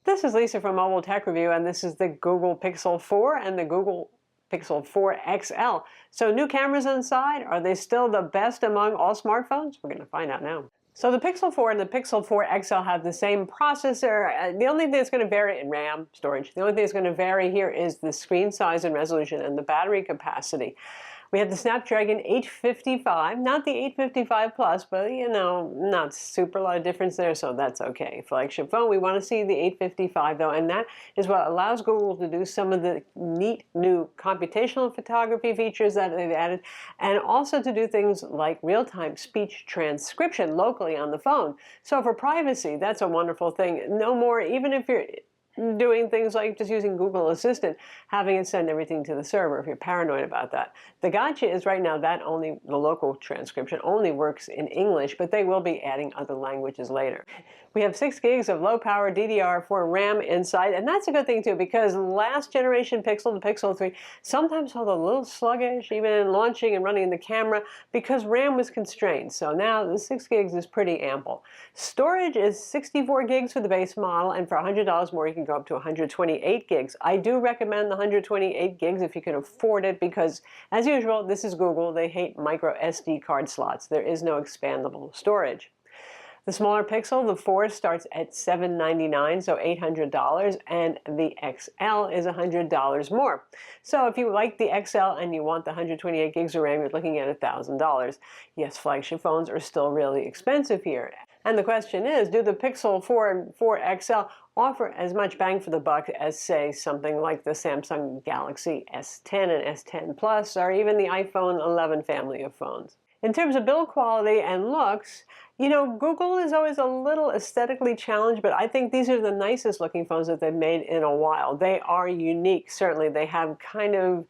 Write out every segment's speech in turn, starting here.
This is Lisa from Mobile Tech Review, and this is the Google Pixel 4 and the Google Pixel 4 XL. So new cameras inside, are they still the best among all smartphones? We're going to find out now. So the Pixel 4 and the Pixel 4 XL have the same processor. The only thing that's going to vary in RAM, storage, the only thing that's going to vary here is the screen size and resolution and the battery capacity. We have the Snapdragon 855, not the 855 Plus, but you know, not super lot of difference there, so that's okay. Flagship phone, we want to see the 855 though, and that is what allows Google to do some of the neat new computational photography features that they've added, and also to do things like real-time speech transcription locally on the phone. So for privacy, that's a wonderful thing. No more, even if you're doing things like just using Google Assistant, having it send everything to the server if you're paranoid about that. The gotcha is right now that only the local transcription only works in English, but they will be adding other languages later. We have 6 gigs of low-power DDR4 RAM inside, and that's a good thing too, because last generation Pixel, the Pixel 3, sometimes felt a little sluggish, even in launching and running the camera, because RAM was constrained. So now the 6 gigs is pretty ample. Storage is 64 gigs for the base model, and for $100 more you can go up to 128 gigs. I do recommend the 128 gigs if you can afford it, because as usual, this is Google, they hate micro SD card slots. There is no expandable storage. The smaller Pixel, the 4, starts at $799, so $800, and the XL is $100 more. So if you like the XL and you want the 128 gigs of RAM, you're looking at $1,000. Yes, flagship phones are still really expensive here. And the question is, do the Pixel 4 and 4 XL offer as much bang for the buck as, say, something like the Samsung Galaxy S10 and S10 Plus, or even the iPhone 11 family of phones? In terms of build quality and looks, you know, Google is always a little aesthetically challenged, but I think these are the nicest looking phones that they've made in a while. They are unique, certainly. They have kind of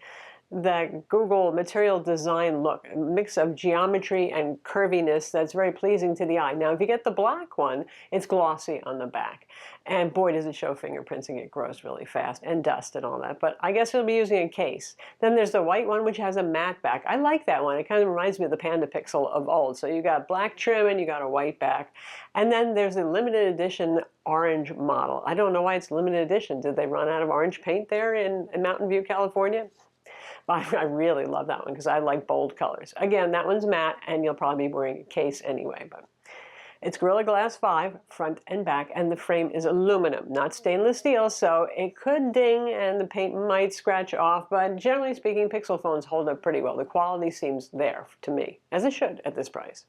that Google material design look, a mix of geometry and curviness that's very pleasing to the eye. Now, if you get the black one, it's glossy on the back. And boy, does it show fingerprints and it grows really fast, and dust and all that. But I guess you'll be using a case. Then there's the white one, which has a matte back. I like that one. It kind of reminds me of the Panda Pixel of old. So you got black trim and you got a white back. And then there's a limited edition orange model. I don't know why it's limited edition. Did they run out of orange paint there in Mountain View, California? I really love that one because I like bold colors. Again, that one's matte, and you'll probably be wearing a case anyway. But it's Gorilla Glass 5, front and back, and the frame is aluminum, not stainless steel, so it could ding and the paint might scratch off, but generally speaking, Pixel phones hold up pretty well. The quality seems there to me, as it should at this price.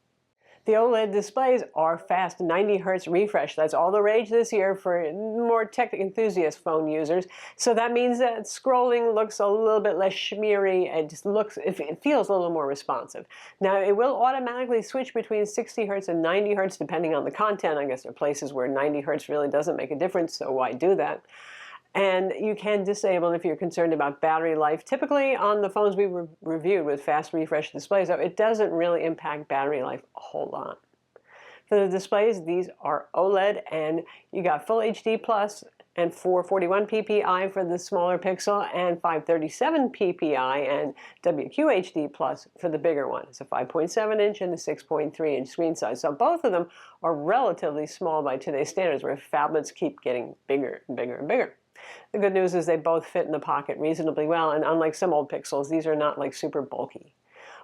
The OLED displays are fast 90 Hz refresh. That's all the rage this year for more tech enthusiast phone users. So that means that scrolling looks a little bit less schmeary. It feels a little more responsive. Now, it will automatically switch between 60 Hz and 90 Hz depending on the content. I guess there are places where 90 Hz really doesn't make a difference, so why do that? And you can disable if you're concerned about battery life. Typically on the phones we reviewed with fast refresh displays, though, it doesn't really impact battery life a whole lot. For the displays, these are OLED, and you got Full HD Plus and 441 ppi for the smaller Pixel, and 537 ppi and WQHD Plus for the bigger one. It's a 5.7-inch and a 6.3-inch screen size. So both of them are relatively small by today's standards, where phablets keep getting bigger and bigger and bigger. The good news is they both fit in the pocket reasonably well, and unlike some old Pixels, these are not like super bulky.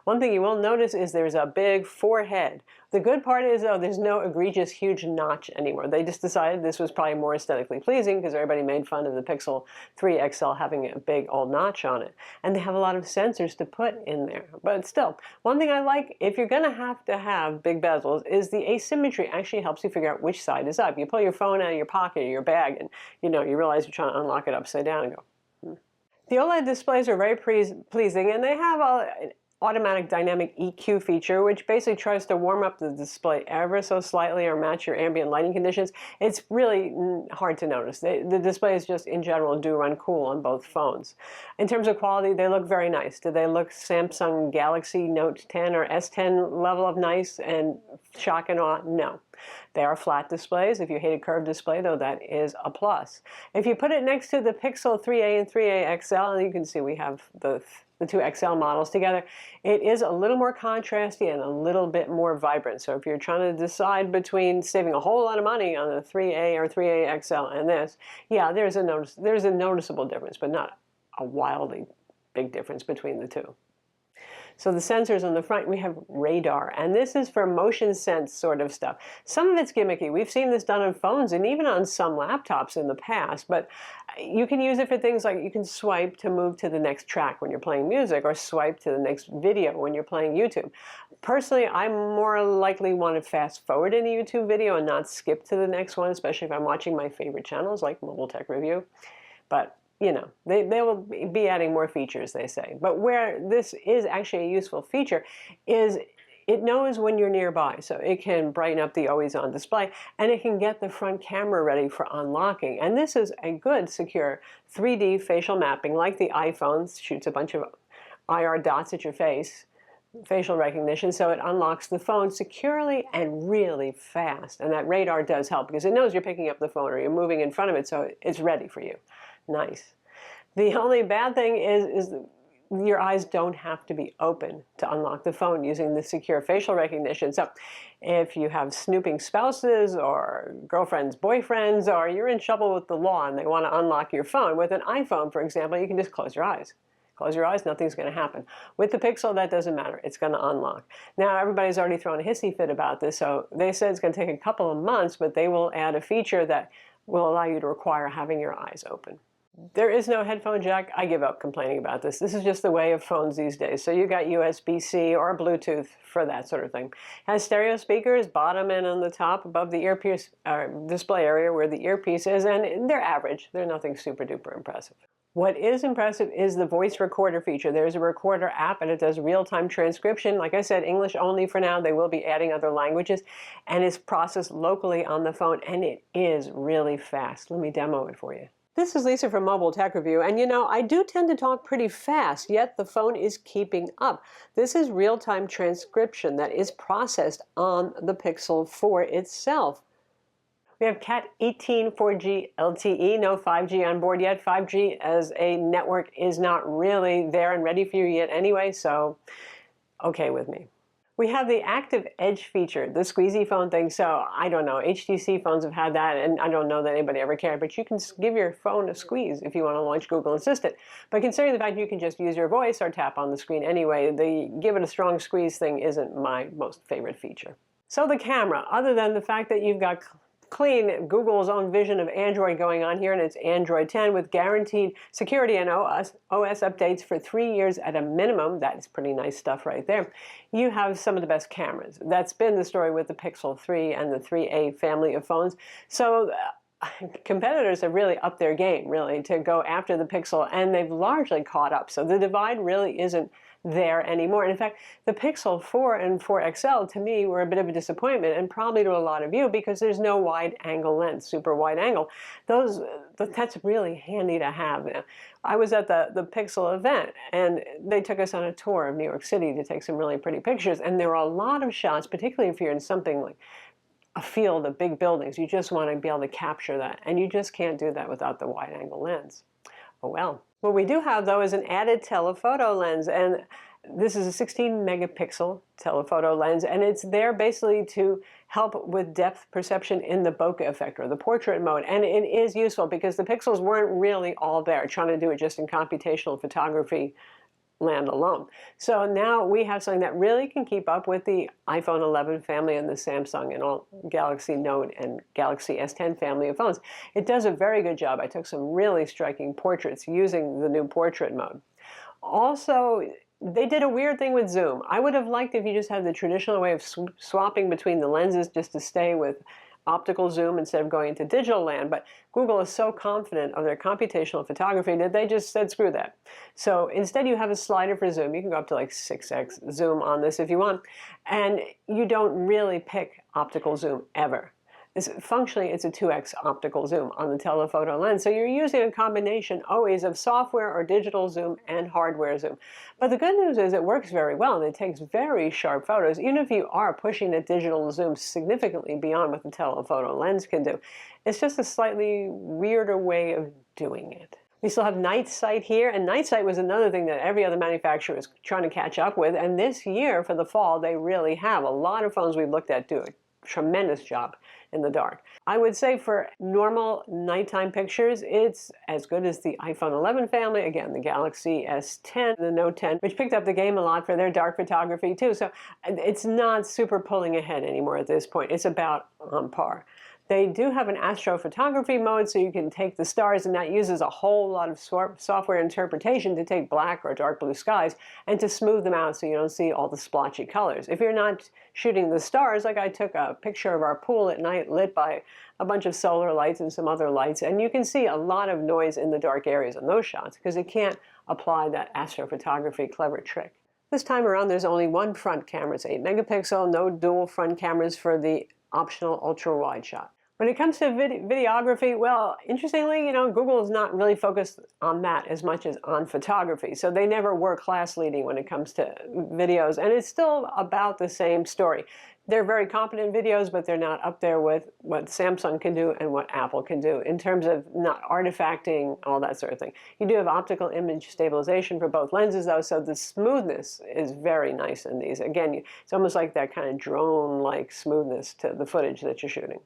One thing you will notice is there's a big forehead. The good part is, though, there's no egregious huge notch anymore. They just decided this was probably more aesthetically pleasing because everybody made fun of the Pixel 3 XL having a big old notch on it. And they have a lot of sensors to put in there. But still, one thing I like, if you're going to have big bezels, is the asymmetry actually helps you figure out which side is up. You pull your phone out of your pocket or your bag and you realize you're trying to unlock it upside down and go, The OLED displays are very pleasing, and they have an automatic dynamic EQ feature, which basically tries to warm up the display ever so slightly or match your ambient lighting conditions. It's really hard to notice. The displays just in general do run cool on both phones. In terms of quality, they look very nice. Do they look Samsung Galaxy Note 10 or S10 level of nice and shock and awe? No. They are flat displays. If you hate a curved display, though, that is a plus. If you put it next to the Pixel 3a and 3a XL, and you can see we have the two XL models together, it is a little more contrasty and a little bit more vibrant. So if you're trying to decide between saving a whole lot of money on the 3A or 3A XL and this, yeah, there's a noticeable difference, but not a wildly big difference between the two. So the sensors on the front, we have radar, and this is for motion sense sort of stuff. Some of it's gimmicky. We've seen this done on phones and even on some laptops in the past, but you can use it for things like you can swipe to move to the next track when you're playing music, or swipe to the next video when you're playing YouTube. Personally, I more likely want to fast forward in a YouTube video and not skip to the next one, especially if I'm watching my favorite channels like MobileTechReview. But you know, they will be adding more features, they say. But where this is actually a useful feature is it knows when you're nearby. So it can brighten up the always-on display, and it can get the front camera ready for unlocking. And this is a good, secure 3D facial mapping, like the iPhone shoots a bunch of IR dots at your face, facial recognition, so it unlocks the phone securely and really fast. And that radar does help because it knows you're picking up the phone or you're moving in front of it, so it's ready for you. Nice. The only bad thing is your eyes don't have to be open to unlock the phone using the secure facial recognition. So if you have snooping spouses or girlfriends, boyfriends, or you're in trouble with the law and they want to unlock your phone, with an iPhone, for example, you can just close your eyes. Close your eyes, nothing's going to happen. With the Pixel, that doesn't matter. It's going to unlock. Now, everybody's already thrown a hissy fit about this, so they said it's going to take a couple of months, but they will add a feature that will allow you to require having your eyes open. There is no headphone jack. I give up complaining about this. This is just the way of phones these days. So you got USB-C or Bluetooth for that sort of thing. Has stereo speakers, bottom and on the top, above the earpiece display area where the earpiece is, and they're average. They're nothing super duper impressive. What is impressive is the voice recorder feature. There's a recorder app and it does real-time transcription. Like I said, English only for now. They will be adding other languages, and it's processed locally on the phone, and it is really fast. Let me demo it for you. This is Lisa from MobileTechReview, and you know, I do tend to talk pretty fast, yet the phone is keeping up. This is real-time transcription that is processed on the Pixel 4 itself. We have Cat 18 4G LTE, no 5G on board yet. 5G as a network is not really there and ready for you yet anyway, so okay with me. We have the Active Edge feature, the squeezy phone thing. So I don't know, HTC phones have had that, and I don't know that anybody ever cared, but you can give your phone a squeeze if you want to launch Google Assistant. But considering the fact you can just use your voice or tap on the screen anyway, the give it a strong squeeze thing isn't my most favorite feature. So the camera, other than the fact that you've got clean Google's own vision of Android going on here, and it's Android 10 with guaranteed security and OS updates for 3 years at a minimum. That is pretty nice stuff right there. You have some of the best cameras. That's been the story with the Pixel 3 and the 3a family of phones. So competitors have really upped their game, really, to go after the Pixel, and they've largely caught up. So the divide really isn't there anymore. And in fact, the Pixel 4 and 4 XL to me were a bit of a disappointment, and probably to a lot of you, because there's no wide angle lens, super wide angle. That's really handy to have. I was at the Pixel event, and they took us on a tour of New York City to take some really pretty pictures, and there were a lot of shots, particularly if you're in something like a field of big buildings. You just want to be able to capture that, and you just can't do that without the wide angle lens. Oh well. What we do have, though, is an added telephoto lens, and this is a 16 megapixel telephoto lens, and it's there basically to help with depth perception in the bokeh effect, or the portrait mode. And it is useful because the pixels weren't really all there, trying to do it just in computational photography land alone. So now we have something that really can keep up with the iPhone 11 family and the Samsung and all Galaxy Note and Galaxy S10 family of phones. It does a very good job. I took some really striking portraits using the new portrait mode. Also, they did a weird thing with zoom. I would have liked if you just had the traditional way of swapping between the lenses just to stay with optical zoom instead of going into digital land, but Google is so confident of their computational photography that they just said screw that. So instead you have a slider for zoom. You can go up to like 6x zoom on this if you want, and you don't really pick optical zoom ever. Functionally, it's a 2x optical zoom on the telephoto lens. So you're using a combination always of software or digital zoom and hardware zoom. But the good news is it works very well and it takes very sharp photos, even if you are pushing the digital zoom significantly beyond what the telephoto lens can do. It's just a slightly weirder way of doing it. We still have night sight here, and night sight was another thing that every other manufacturer is trying to catch up with, and this year for the fall they really have. A lot of phones we've looked at do a tremendous job in the dark. I would say for normal nighttime pictures, it's as good as the iPhone 11 family, again, the Galaxy S10, the Note 10, which picked up the game a lot for their dark photography too. So it's not super pulling ahead anymore at this point. It's about on par. They do have an Astro Photography mode, so you can take the stars, and that uses a whole lot of software interpretation to take black or dark blue skies and to smooth them out so you don't see all the splotchy colors. If you're not shooting the stars, like I took a picture of our pool at night lit by a bunch of solar lights and some other lights, and you can see a lot of noise in the dark areas in those shots because it can't apply that Astro Photography clever trick. This time around, there's only one front camera. It's 8 megapixel, no dual front cameras for the optional ultra-wide shot. When it comes to videography, well, interestingly, Google is not really focused on that as much as on photography. So they never were class leading when it comes to videos. And it's still about the same story. They're very competent videos, but they're not up there with what Samsung can do and what Apple can do in terms of not artifacting, all that sort of thing. You do have optical image stabilization for both lenses, though, so the smoothness is very nice in these. Again, it's almost like that kind of drone-like smoothness to the footage that you're shooting.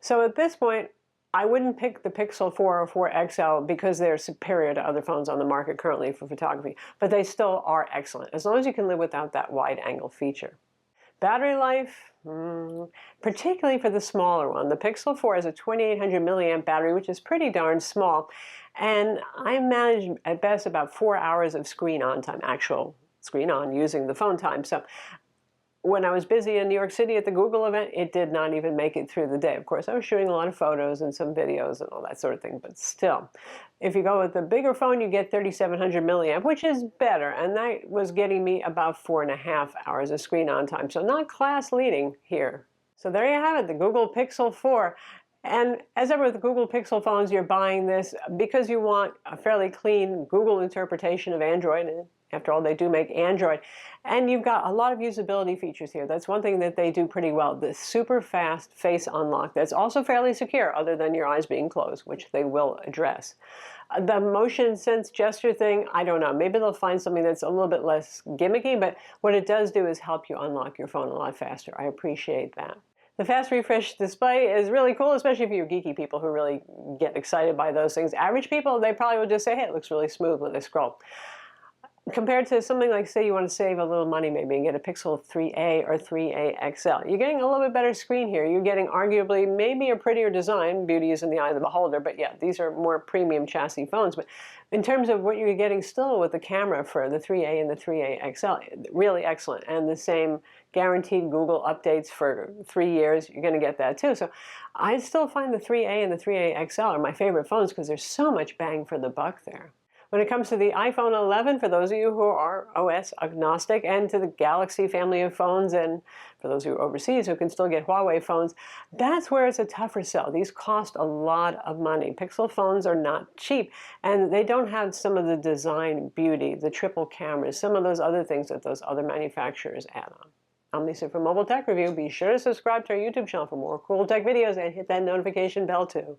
So at this point, I wouldn't pick the Pixel 4 or 4 XL because they're superior to other phones on the market currently for photography, but they still are excellent, as long as you can live without that wide angle feature. Battery life, particularly for the smaller one. The Pixel 4 has a 2800 milliamp battery, which is pretty darn small, and I manage at best about 4 hours of screen on time, actual screen on using the phone time. So when I was busy in New York City at the Google event, it did not even make it through the day. Of course, I was shooting a lot of photos and some videos and all that sort of thing, but still. If you go with the bigger phone, you get 3700 milliamp, which is better, and that was getting me about 4.5 hours of screen on time, so not class leading here. So there you have it, the Google Pixel 4. And as ever with the Google Pixel phones, you're buying this because you want a fairly clean Google interpretation of Android. And after all, they do make Android. And you've got a lot of usability features here. That's one thing that they do pretty well. The super fast face unlock that's also fairly secure, other than your eyes being closed, which they will address. The motion sense gesture thing, I don't know. Maybe they'll find something that's a little bit less gimmicky, but what it does do is help you unlock your phone a lot faster. I appreciate that. The fast refresh display is really cool, especially for you geeky people who really get excited by those things. Average people, they probably would just say, hey, it looks really smooth when they scroll. Compared to something like, say, you want to save a little money maybe and get a Pixel 3a or 3a XL. You're getting a little bit better screen here. You're getting arguably maybe a prettier design. Beauty is in the eye of the beholder, but yeah, these are more premium chassis phones. But in terms of what you're getting still with the camera for the 3a and the 3a XL, really excellent. And the same guaranteed Google updates for 3 years, you're going to get that too. So I still find the 3a and the 3a XL are my favorite phones because there's so much bang for the buck there. When it comes to the iPhone 11, for those of you who are OS agnostic, and to the Galaxy family of phones, and for those of you overseas who can still get Huawei phones, that's where it's a tougher sell. These cost a lot of money. Pixel phones are not cheap, and they don't have some of the design beauty, the triple cameras, some of those other things that those other manufacturers add on. I'm Lisa from Mobile Tech Review. Be sure to subscribe to our YouTube channel for more cool tech videos and hit that notification bell too.